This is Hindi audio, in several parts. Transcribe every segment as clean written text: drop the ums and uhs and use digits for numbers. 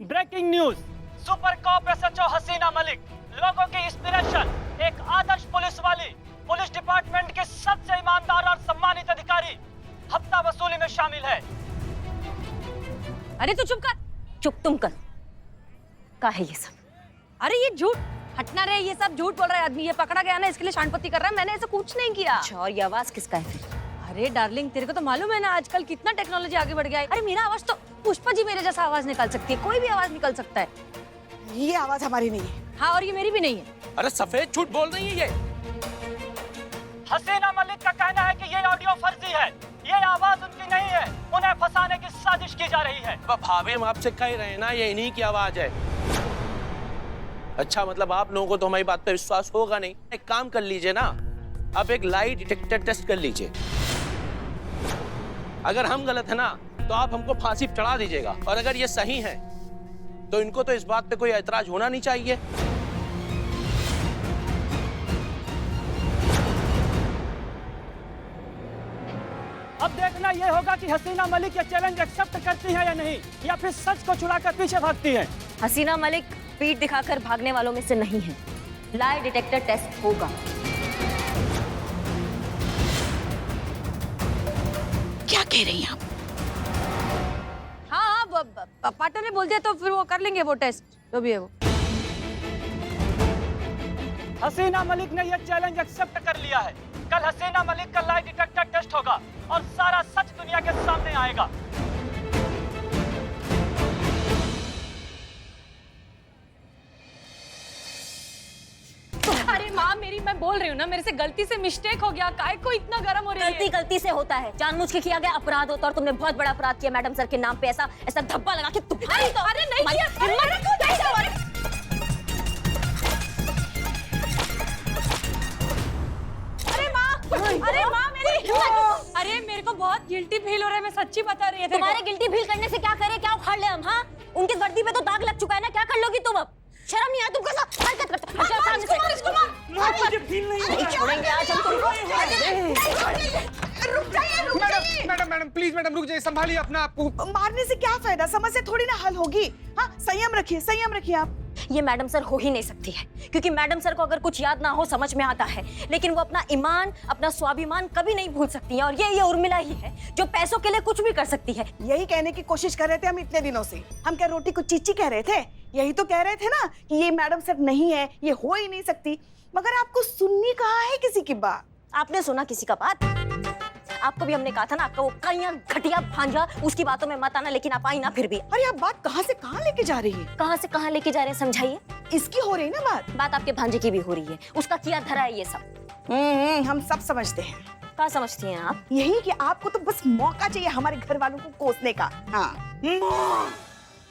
Breaking news, super cop SHO Hasina Malik, लोगों की इंस्पिरेशन, एक आदर्श पुलिस वाली, पुलिस डिपार्टमेंट के सबसे ईमानदार और सम्मानित अधिकारी हफ्ता वसूली में शामिल है। अरे तू चुप कर। चुप तुम कर। क्या है ये सब? अरे ये झूठ, हटना रे, ये सब झूठ बोल रहा है आदमी। ये पकड़ा गया ना, इसके लिए शानपत्ती कर रहा है। मैंने ऐसा कुछ नहीं किया। अच्छा, और ये आवाज किसका है फिर? अरे डार्लिंग, तेरे को तो मालूम है ना आजकल कितना टेक्नोलॉजी आगे बढ़ गया है। अरे मेरा आवाज तो पुष्पा जी मेरे जैसा आवाज निकाल सकती है, कोई भी आवाज निकल सकता है। ये आवाज हमारी नहीं है। हाँ, और ये मेरी भी नहीं है। अरे सफेद झूठ बोल रही है ये। हसीना मलिक का कहना है कि ये ऑडियो फर्जी है, ये आवाज उनकी नहीं है, उन्हें फंसाने की साजिश की जा रही है। भाभी हम आपसे कह रहे हैं ना, ये इन्हीं की आवाज है। अच्छा, मतलब आप लोगों को तो हमारी बात पे विश्वास होगा नहीं। एक काम कर लीजिए ना, अब एक लाई डिटेक्टर टेस्ट कर लीजिए। अगर हम गलत है ना तो आप हमको फांसी पे चढ़ा दीजिएगा, और अगर ये सही है तो इनको तो इस बात पे कोई ऐतराज होना नहीं चाहिए। अब देखना ये होगा कि हसीना मलिक ये चैलेंज एक्सेप्ट करती है या नहीं, या फिर सच को छुड़ाकर पीछे भागती है। हसीना मलिक पीठ दिखाकर भागने वालों में से नहीं है। लाई डिटेक्टर टेस्ट होगा। क्या कह रही हैं आप? हाँ, पार्टनर ने बोल दिया तो फिर वो कर लेंगे वो टेस्ट, जो भी है वो। हसीना मलिक ने यह चैलेंज एक्सेप्ट कर लिया है। कल हसीना मलिक का लाई डिटेक्टर टेस्ट होगा और सारा सच दुनिया के सामने आएगा। अरे माँ मेरी, मैं बोल रही हूँ ना, मेरे से गलती से मिस्टेक हो गया। काय को इतना गर्म हो रही है? गलती गलती से होता है, जानबूझ के किया गया अपराध होता है, और तुमने बहुत बड़ा अपराध किया मैडम सर के नाम पे। ऐसा ऐसा धब्बा लगा के तुम्हारी तो अरे नहीं किया। अरे माँ मेरी, अरे मेरे को बहुत गिल्टी फील हो रहा है, मैं सच्ची बता रही है। तुम्हारे गिल्टी फील करने से क्या करे, क्या उखाड़ ले हम? हाँ, उनकी वर्दी पे तो दाग लग चुका है ना, क्या कर लोगी तुम? अब शर्म नहीं आती तुमको? ऐसा हरकत करते हो। मुझे फील नहीं छोड़ेंगे आज हम तुमको। मैडम प्लीज मैडम रुक जाइए, संभालिए अपना आप को। मारने से क्या फायदा, समस्या थोड़ी ना हल होगी। हाँ, संयम रखिए आप। ये मैडम सर हो ही नहीं सकती है, क्योंकि मैडम सर को अगर कुछ याद ना हो समझ में आता है, लेकिन वो अपना ईमान, अपना स्वाभिमान कभी नहीं भूल सकती है। और ये उर्मिला ही है जो पैसों के लिए कुछ भी कर सकती है। यही कहने की कोशिश कर रहे थे हम इतने दिनों से। हम क्या रोटी को चीची कह रहे थे? यही तो कह रहे थे ना कि ये मैडम सर नहीं है, ये हो ही नहीं सकती। मगर आपको सुननी कहाँ है किसी की बात? आपने सुना किसी का बात? आपको भी हमने कहा था ना, आपका वो कहीं घटिया भांजा, उसकी बातों में मत आना, लेकिन आप आई ना फिर भी। अरे आप बात कहाँ से कहाँ लेके जा रही है? कहाँ से कहाँ लेके जा रहे हैं, समझाइए। इसकी हो रही है ना बात आपके भांजे की भी हो रही है, उसका किया धरा है ये सब। हम सब समझते हैं। क्या समझती हैं आप? यही कि आपको तो बस मौका चाहिए हमारे घर वालों को कोसने का। हाँ,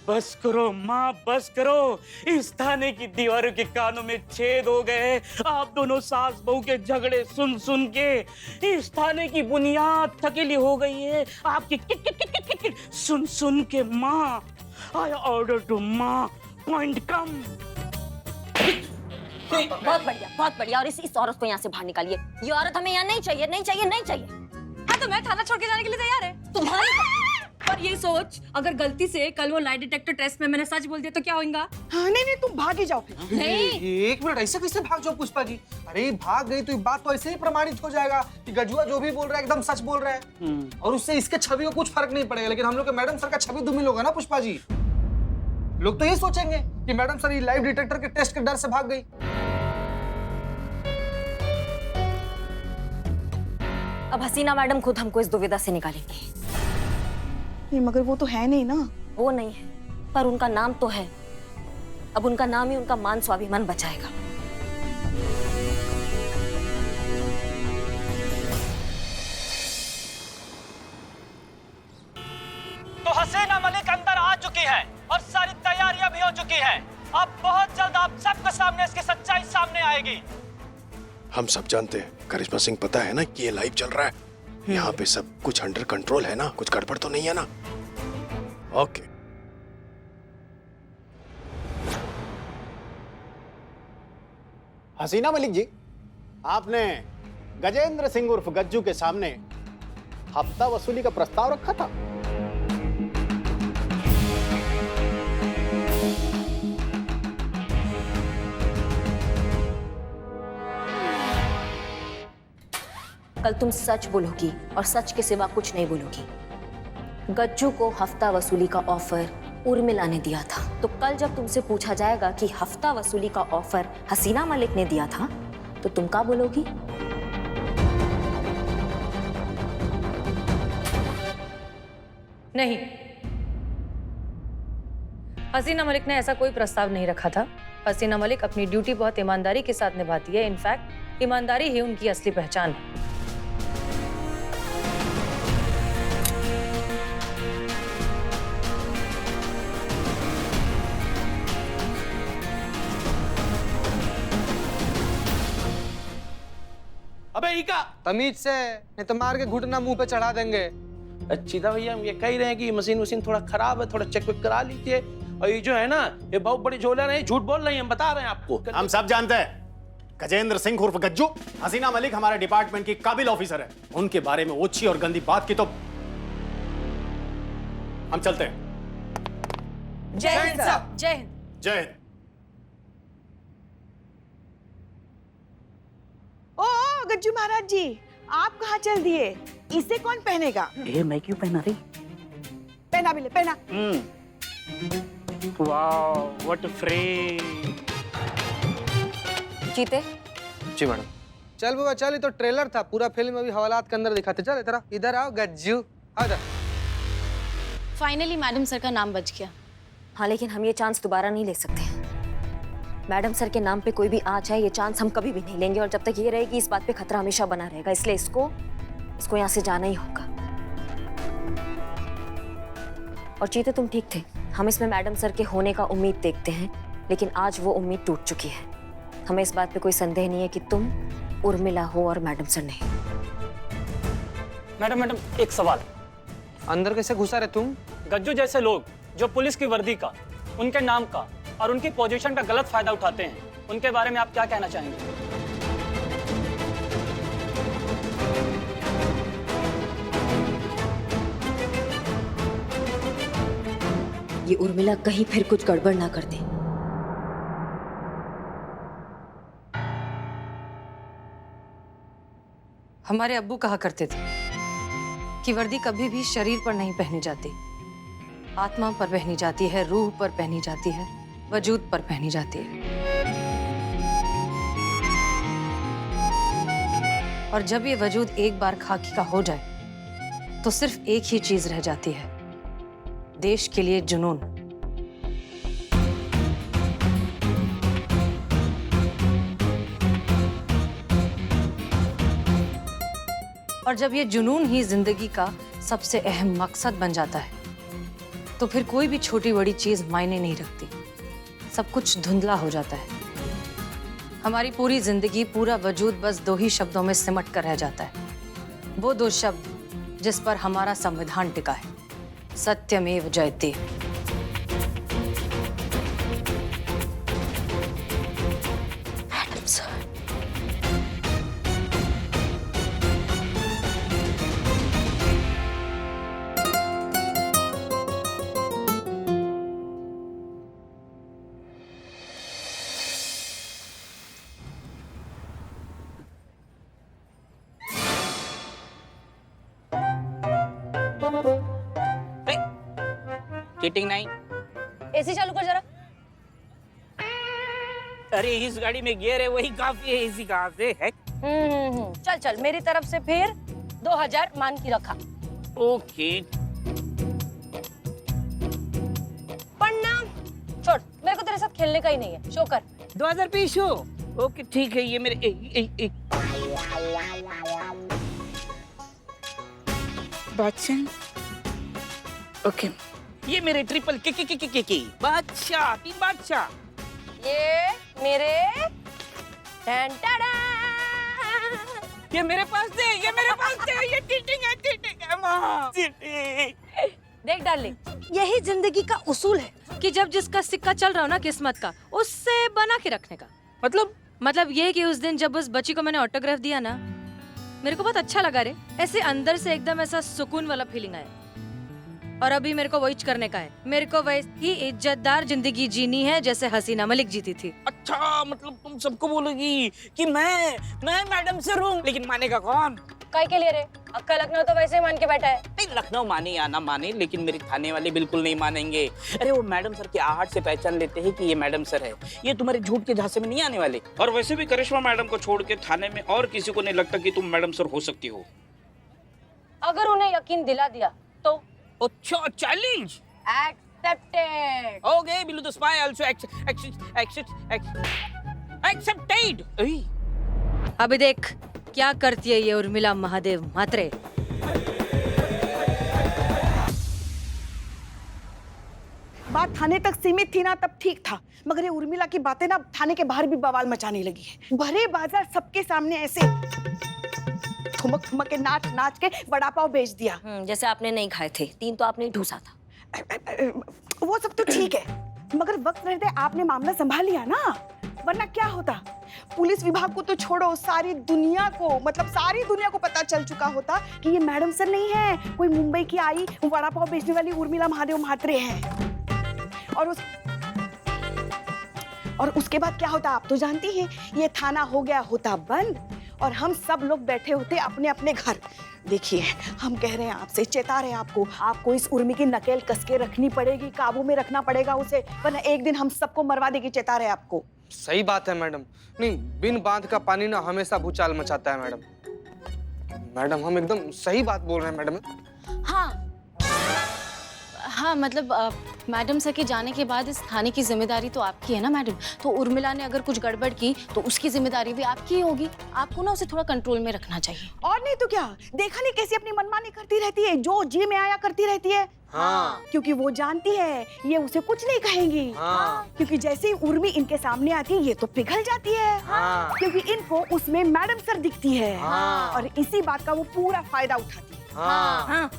बस करो माँ, बस करो। इस थाने की दीवारों के कानों में छेद हो गए। आप दोनों सास बहू के झगड़े सुन सुन के इस थाने की बुनियाद थकेली हो गई है। आपकी kit kit kit kit kit सुन सुन के माँ। आई ऑर्डर टू माँ, पॉइंट कम। बहुत बढ़िया। और इस औरत को यहाँ से बाहर निकालिए। ये औरत हमें यहाँ नहीं चाहिए, नहीं चाहिए, नहीं चाहिए। हाँ, तो मैं थाना छोड़ के जाने के लिए तैयार है। तुम्हारी पर ये सोच, अगर गलती से कल वो लाई डिटेक्टर टेस्ट में मैंने सच बोल दिया तो क्या होगा? हाँ, नहीं तुम भाग ही जाओ फिर। नहीं, एक मिनट, ऐसे कैसे भाग जाओ पुष्पा जी? अरे भाग गई तो ये बात तो ऐसे ही प्रमाणित हो जाएगा कि गजुआ जो भी बोल रहा है एकदम सच बोल रहा है, और उससे इसके छवि को कुछ फर्क नहीं पड़ेगा। लेकिन हम लोग के मैडम सर का छवि धूमिल होगा ना पुष्पा जी। लोग तो ये सोचेंगे कि मैडम सर ये लाइव डिटेक्टर के टेस्ट के डर से भाग गई। अब हसीना मैडम खुद हमको इस दुविधा से निकालेंगी। नहीं, मगर वो तो है नहीं ना। वो नहीं है, पर उनका नाम तो है। अब उनका नाम ही उनका मान स्वाभिमान बचाएगा। तो हसीना मलिक अंदर आ चुकी है और सारी तैयारियां भी हो चुकी हैं। अब बहुत जल्द आप सबके सामने इसकी सच्चाई सामने आएगी। हम सब जानते हैं, करिश्मा सिंह, पता है ना कि ये लाइव चल रहा है। यहाँ पे सब कुछ अंडर कंट्रोल है ना, कुछ गड़बड़ तो नहीं है ना? ओके। हसीना मलिक जी, आपने गजेंद्र सिंह उर्फ गज्जू के सामने हफ्ता वसूली का प्रस्ताव रखा था। कल तुम सच बोलोगी और सच के सिवा कुछ नहीं बोलोगी। गज्जू को हफ्ता वसूली का ऑफर उर्मिला ने दिया था, तो कल जब तुमसे पूछा जाएगा कि हफ्ता वसूली का ऑफर हसीना मलिक ने दिया था, तो तुम क्या बोलोगी? नहीं, हसीना मलिक ने ऐसा कोई प्रस्ताव नहीं रखा था। हसीना मलिक अपनी ड्यूटी बहुत ईमानदारी के साथ निभाती है। इनफैक्ट ईमानदारी ही उनकी असली पहचान है। अबे ईका, तमीज से, नहीं तो मार के घुटना मुंह पे चढ़ा देंगे। अच्छी था भैया, हम ये कह ही रहे हैं कि ये मशीन थोड़ा खराब है, थोड़ा चेक वेक करा लीजिए। और ये जो है ना, ये बहुत बड़ी झोला नहीं, झूठ बोल रही है, हम बता रहे हैं आपको। हम सब जानते हैं गजेंद्र सिंह उर्फ गज्जू, हसीना मलिक हमारे डिपार्टमेंट की काबिल ऑफिसर है। उनके बारे में ओछी और गंदी बात की तो हम चलते हैं। जय हिंद साहब। जय हिंद। जय हिंद। ओ गज्जू महाराज जी, आप कहाँ चल दिए? इसे कौन पहनेगा? ए, मैं क्यों पहना रही? पहना भी ले, पहना। Wow, what a frame. जीते? जी मैडम। चल बाबा चल, ये तो ट्रेलर था, पूरा फिल्म अभी हवालात के अंदर दिखाते। चल इधर इधर आओ गज्जू, आ इधर। फाइनली मैडम सर का नाम बच गया। हाँ, लेकिन हम ये चांस दोबारा नहीं ले सकते। मैडम सर के नाम पे कोई भी आ जाए, ये चांस हम कभी भी नहीं लेंगे। और जब तक ये रहेगी, इस बात पे खतरा हमेशा बना रहेगा। इसलिए इसको यहाँ से जाना ही होगा। और चीते, तुम ठीक थे। हम इसमें मैडम सर के होने का उम्मीद देखते हैं, लेकिन आज वो उम्मीद टूट चुकी है। हमें इस बात पे कोई संदेह नहीं है कि तुम उर्मिला हो और मैडम सर नहीं। मैडम, एक सवाल। अंदर कैसे घुसा रहे तुम? गज्जू जैसे लोग जो पुलिस की वर्दी का, उनके नाम का और उनकी पोजीशन का गलत फायदा उठाते हैं, उनके बारे में आप क्या कहना चाहेंगे? ये उर्मिला कहीं फिर कुछ गड़बड़ ना कर दे। हमारे अब्बू कहा करते थे कि वर्दी कभी भी शरीर पर नहीं पहनी जाती, आत्मा पर पहनी जाती है, रूह पर पहनी जाती है, वजूद पर पहनी जाती है। और जब ये वजूद एक बार खाकी का हो जाए, तो सिर्फ एक ही चीज रह जाती है, देश के लिए जुनून। और जब ये जुनून ही जिंदगी का सबसे अहम मकसद बन जाता है, तो फिर कोई भी छोटी बड़ी चीज मायने नहीं रखती। सब कुछ धुंधला हो जाता है। हमारी पूरी जिंदगी, पूरा वजूद बस दो ही शब्दों में सिमट कर रह जाता है। वो दो शब्द जिस पर हमारा संविधान टिका है, सत्यमेव जयते। Madam sir. चीटिंग नहीं। एसी चालू कर जरा। अरे इस गाड़ी में गियर है, वही काफी है, इसी कहाँ से है। चल चल, मेरी तरफ से फिर 2000 मान की रखा। ओके। पढ़ना छोड़, मेरे को तेरे साथ खेलने का ही नहीं है। शो कर। 2000 पीस हो। ओके ठीक है, ये मेरे बादशाह। ओके, ये मेरे ट्रिपल के बादशाह, 3 बादशाह। ये मेरे ये मेरे पास दे, ये मेरे पास दे, ये चीटिंग है माँ, चीटिंग। देख डार्लिंग, यही जिंदगी का उसूल है कि जब जिसका सिक्का चल रहा हो ना किस्मत का, उससे बना के रखने का। मतलब ये कि उस दिन जब उस बच्ची को मैंने ऑटोग्राफ दिया ना, मेरे को बहुत अच्छा लगा रे। ऐसे अंदर से एकदम ऐसा सुकून वाला फीलिंग आया। और अभी मेरे को वही करने का है। मेरे को वैसी इज्जतदार जिंदगी जीनी है जैसे हसीना मलिक जीती थी। अच्छा, मतलब तुम सबको बोलोगी कि मैं मैडम से हूँ, लेकिन मानेगा कौन? काय के लिए रे? अक्का लखनऊ तो वैसे ही मान के बैठा है। नहीं, लखनऊ माने या ना माने, लेकिन मेरे थाने वाले बिल्कुल नहीं मानेंगे। अरे वो मैडम सर की आहट से पहचान लेते हैं कि ये मैडम सर है। ये तुम्हारे झूठ के झांसे में नहीं आने वाले। और वैसे भी करिश्मा मैडम को छोड़ के थाने में और किसी को नहीं लगता कि तुम मैडम सर हो सकती हो। अगर उन्हें यकीन दिला दिया तो? अच्छा, challenge accepted. Okay, Billu the spy also accepted. अभी देख क्या करती है ये उर्मिला महादेव म्हात्रे। बात थाने तक सीमित थी ना, तब ठीक था, मगर ये उर्मिला की बातें ना थाने के बाहर भी बवाल मचाने लगी है। भरे बाजार सबके सामने ऐसे ठुमक ठुमक के नाच नाच के वड़ा पाव बेच दिया। जैसे आपने नहीं खाए थे, 3 तो आपने ढूंसा था। वो सब तो ठीक है, मगर वक्त रहते आपने मामला संभाल लिया ना, वरना क्या होता? पुलिस विभाग को तो छोड़ो, सारी दुनिया को, मतलब सारी दुनिया को पता चल चुका होता कि ये मैडम सर नहीं है, कोई मुंबई की आई वड़ा पाव बेचने वाली उर्मिला महादेव म्हात्रे है। और उसके बाद क्या होता आप तो जानती हैं, ये थाना हो गया होता बंद और हम सब लोग बैठे होते अपने अपने घर। देखिए, हम कह रहे हैं आपसे, चेता रहे हैं आपको इस उर्मी की नकेल कस के रखनी पड़ेगी, काबू में रखना पड़ेगा उसे, वरना एक दिन हम सबको मरवा देगी। चेता रहे आपको। सही बात है मैडम। नहीं, बिन बांध का पानी ना हमेशा भूचाल मचाता है मैडम। मैडम हम एकदम सही बात बोल रहे हैं मैडम। हाँ, मतलब मैडम सर के जाने के बाद इस थाने की जिम्मेदारी तो आपकी है ना मैडम। तो उर्मिला ने अगर कुछ गड़बड़ की तो उसकी जिम्मेदारी भी आपकी ही होगी। आपको ना उसे थोड़ा कंट्रोल में रखना चाहिए। और नहीं तो क्या, देखा नहीं कैसी अपनी मनमानी करती रहती है, जो जी में आया करती रहती है। हाँ। क्योंकि वो जानती है ये उसे कुछ नहीं कहेंगी। हाँ। क्योंकि जैसे ही उर्मी इनके सामने आती है ये तो पिघल जाती है। हाँ। क्योंकि इनको उसमें मैडम सर दिखती है। हाँ। और इसी बात का वो पूरा फायदा उठाती है। हाँ। हाँ।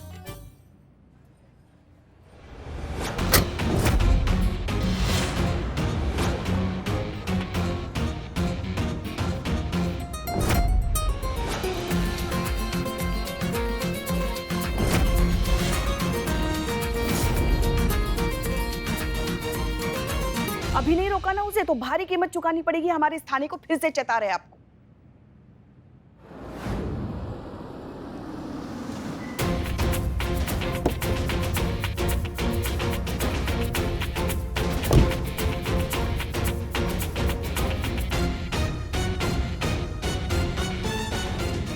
अभी नहीं रोका ना उसे तो भारी कीमत चुकानी पड़ेगी हमारे इस थाने को। फिर से चेता रहे आपको।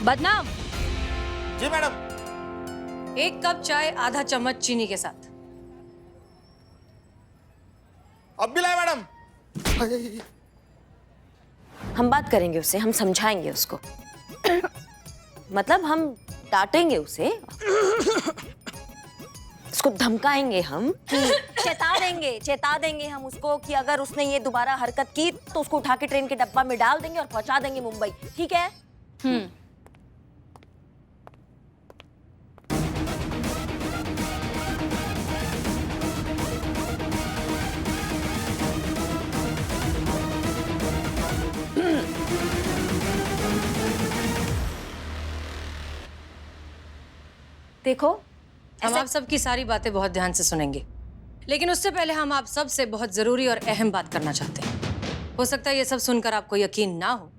बदनाम। जी मैडम। 1 कप चाय आधा चम्मच चीनी के साथ। अब भी लाए मैडम। हम बात करेंगे उससे, हम समझाएंगे उसको। मतलब हम डांटेंगे उसे, उसको धमकाएंगे हम, चेता देंगे हम उसको कि अगर उसने ये दोबारा हरकत की तो उसको उठा के ट्रेन के डब्बा में डाल देंगे और पहुंचा देंगे मुंबई। ठीक है? देखो, हम आप सबकी सारी बातें बहुत ध्यान से सुनेंगे, लेकिन उससे पहले हम आप सब से बहुत जरूरी और अहम बात करना चाहते हैं। हो सकता है ये सब सुनकर आपको यकीन ना हो,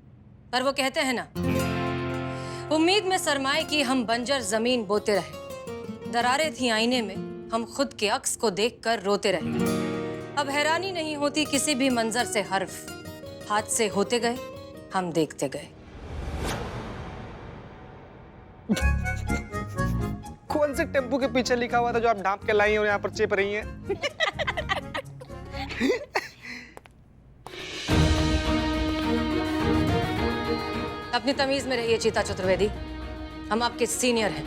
पर वो कहते हैं ना, उम्मीद में सरमाए की हम बंजर जमीन बोते रहे, दरारें थी आईने में, हम खुद के अक्स को देखकर रोते रहे। अब हैरानी नहीं होती किसी भी मंजर से, हर्फ हाथ से होते गए, हम देखते गए। कौन से टेम्पू के पीछे लिखा हुआ था जो आप ढांप के लाई और यहाँ पर चेप रही हैं? अपनी तमीज में रहिए चीता चतुर्वेदी, हम आपके सीनियर हैं।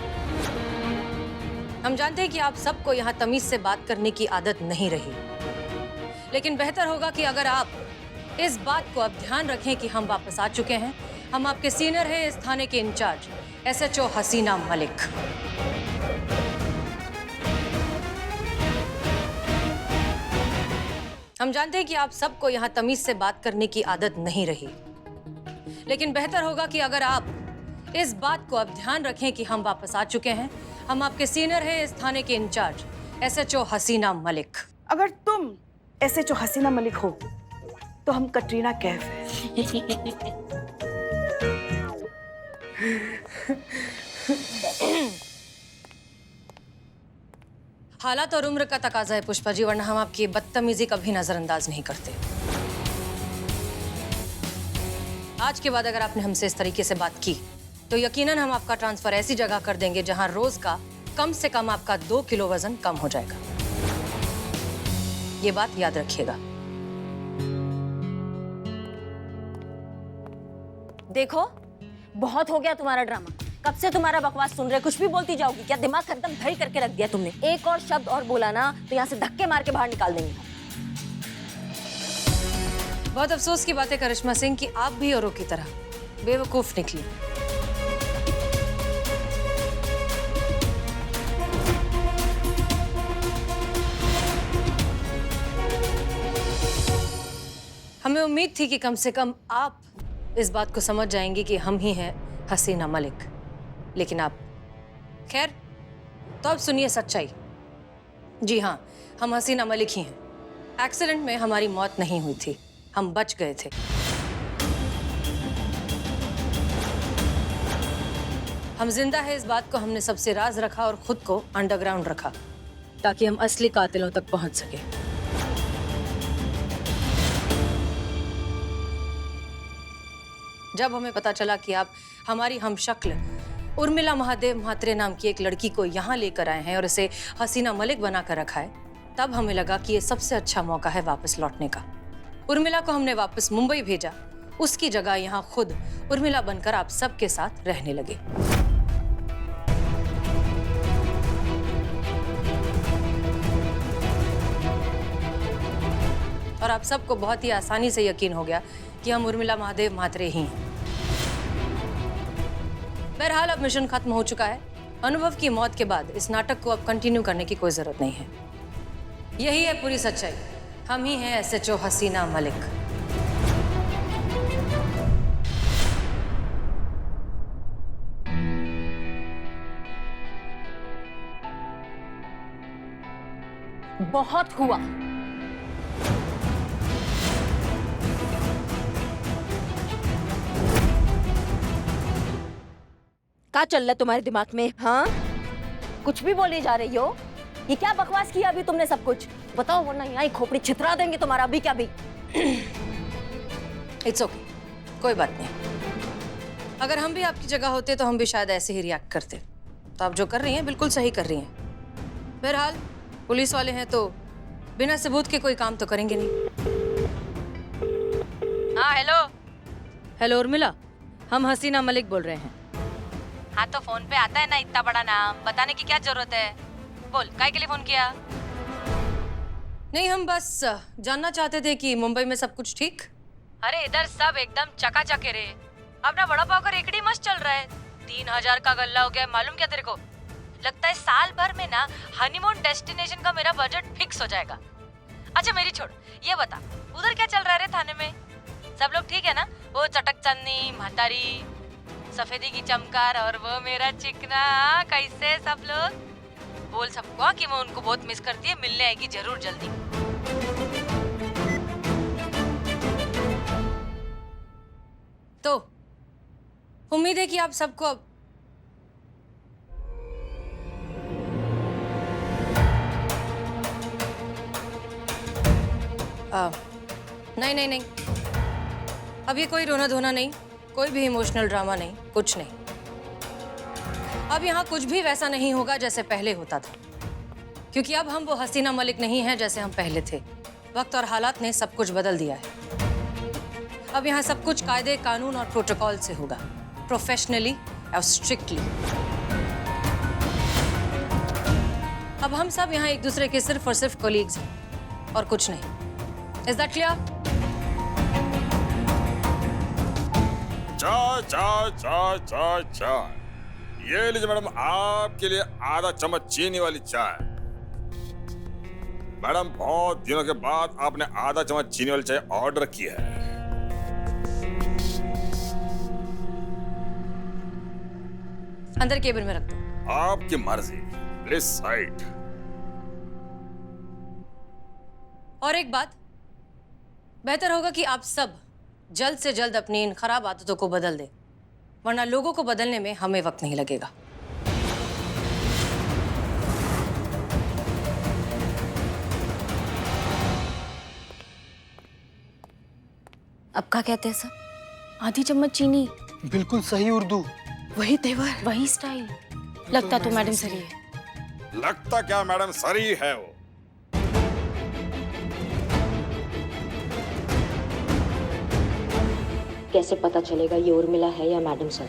हम जानते हैं कि आप सबको यहाँ तमीज से बात करने की आदत नहीं रही, लेकिन बेहतर होगा कि अगर आप इस बात को अब ध्यान रखें कि हम वापस आ चुके हैं। हम आपके सीनियर हैं, इस थाने के इंचार्ज SHO हसीना मलिक। हम जानते हैं कि आप सबको यहाँ तमीज से बात करने की आदत नहीं रही, लेकिन बेहतर होगा कि अगर आप इस बात को अब ध्यान रखें कि हम वापस आ चुके हैं। हम आपके सीनियर हैं, इस थाने के इंचार्ज SHO हसीना मलिक। अगर तुम SHO हसीना मलिक हो तो हम कटरीना कैफ हैं। हालात और उम्र का तकाजा है पुष्पा जी, वरना हम आपकी बदतमीजी कभी नजरअंदाज नहीं करते। आज के बाद अगर आपने हमसे इस तरीके से बात की तो यकीनन हम आपका ट्रांसफर ऐसी जगह कर देंगे जहां रोज का कम से कम आपका 2 किलो वजन कम हो जाएगा। ये बात याद रखिएगा। देखो, बहुत हो गया तुम्हारा ड्रामा। कब से तुम्हारा बकवास सुन रहे, कुछ भी बोलती जाओगी क्या? दिमाग एकदम धई करके रख दिया तुमने। एक और शब्द और बोला ना तो यहाँ से धक्के मार के बाहर निकाल देंगे। बहुत अफसोस की बात है करिश्मा सिंह कि आप भी औरों की तरह बेवकूफ निकली। हमें उम्मीद थी कि कम से कम आप इस बात को समझ जाएंगी कि हम ही हैं हसीना मलिक, लेकिन आप खैर। तो अब सुनिए सच्चाई। जी हाँ, हम हसीना मलिक ही हैं। एक्सीडेंट में हमारी मौत नहीं हुई थी, हम बच गए थे। हम जिंदा है इस बात को हमने सबसे राज रखा और खुद को अंडरग्राउंड रखा ताकि हम असली कातिलों तक पहुंच सके। जब हमें पता चला कि आप हमारी हमशक्ल उर्मिला महादेव म्हात्रे नाम की एक लड़की को यहाँ लेकर आए हैं और इसे हसीना मलिक बनाकर रखा है, तब हमें लगा कि ये सबसे अच्छा मौका है वापस लौटने का। उर्मिला को हमने वापस मुंबई भेजा, उसकी जगह यहाँ खुद उर्मिला बनकर आप सबके साथ रहने लगे। और आप सबको बहुत ही आसानी से यकीन हो गया कि हम उर्मिला महादेव म्हात्रे ही हैं। बहरहाल अब मिशन खत्म हो चुका है। अनुभव की मौत के बाद इस नाटक को अब कंटिन्यू करने की कोई जरूरत नहीं है। यही है पूरी सच्चाई, हम ही हैं SHO हसीना मलिक। बहुत हुआ। क्या चल रहा है तुम्हारे दिमाग में? हाँ, कुछ भी बोले जा रही हो। ये क्या बकवास किया अभी तुमने सब कुछ? बताओ वरना यहाँ ही खोपड़ी छितरा देंगे तुम्हारा अभी क्या भी। इट्स ओके, कोई बात नहीं। अगर हम भी आपकी जगह होते तो हम भी शायद ऐसे ही रिएक्ट करते। तो आप जो कर रही हैं बिल्कुल सही कर रही हैं। बहरहाल पुलिस वाले हैं तो बिना सबूत के कोई काम तो करेंगे नहीं। हाँ हेलो। हेलो उर्मिला, हम हसीना मलिक बोल रहे हैं। हाँ तो फोन पे आता है ना इतना बड़ा नाम, बताने की क्या जरूरत है? बोल, काय के लिए फोन किया? नहीं, हम बस जानना चाहते थे कि मुंबई में सब कुछ ठीक। अरे इधर सब एकदम चकाचक है रे। अपना बड़ा पाव का रेकड़ी मस्त चल रहा है। 3000 का गल्ला हो गया, मालूम क्या तेरे को? लगता है साल भर में ना हनीमून डेस्टिनेशन का मेरा बजट फिक्स हो जाएगा। अच्छा मेरी छोड़, ये बता उधर क्या चल रहा है रे थाने में? सब लोग ठीक है ना? वो चटक चन्नी, म्हातारी, सफेदी की चमकार और वो मेरा चिकना, कैसे सब लोग? बोल सबको कि मैं उनको बहुत मिस करती है, मिलने आएगी जरूर जल्दी। तो उम्मीद है कि आप सबको अब नहीं नहीं नहीं, अब ये कोई रोना धोना नहीं, कोई भी इमोशनल ड्रामा नहीं, कुछ नहीं। अब यहाँ कुछ भी वैसा नहीं होगा जैसे पहले होता था, क्योंकि अब हम वो हसीना मलिक नहीं हैं जैसे हम पहले थे। वक्त और हालात ने सब कुछ बदल दिया है। अब यहाँ सब कुछ कायदे, कानून और प्रोटोकॉल से होगा, प्रोफेशनली और स्ट्रिक्टली। अब हम सब यहाँ एक दूसरे के सिर्फ और सिर्फ कोलीग्स हैं और कुछ नहीं। Is that clear? चाय चाय चाय चाय चाय, ये लीजिए मैडम, आपके लिए आधा चम्मच चीनी वाली चाय। मैडम बहुत दिनों के बाद आपने आधा चम्मच चीनी वाली चाय ऑर्डर की है। अंदर केबिन में रख दो। आपकी मर्जी, प्लीज साइड। और एक बात, बेहतर होगा कि आप सब जल्द से जल्द अपनी इन खराब आदतों को बदल दें, वरना लोगों को बदलने में हमें वक्त नहीं लगेगा। अब क्या कहते हैं सब? आधी चम्मच चीनी, बिल्कुल सही उर्दू। वही तेवर, वही स्टाइल। लगता तो मैडम सर ही है। लगता क्या मैडम सरी है वो। कैसे पता चलेगा ये उर्मिला है या मैडम सर?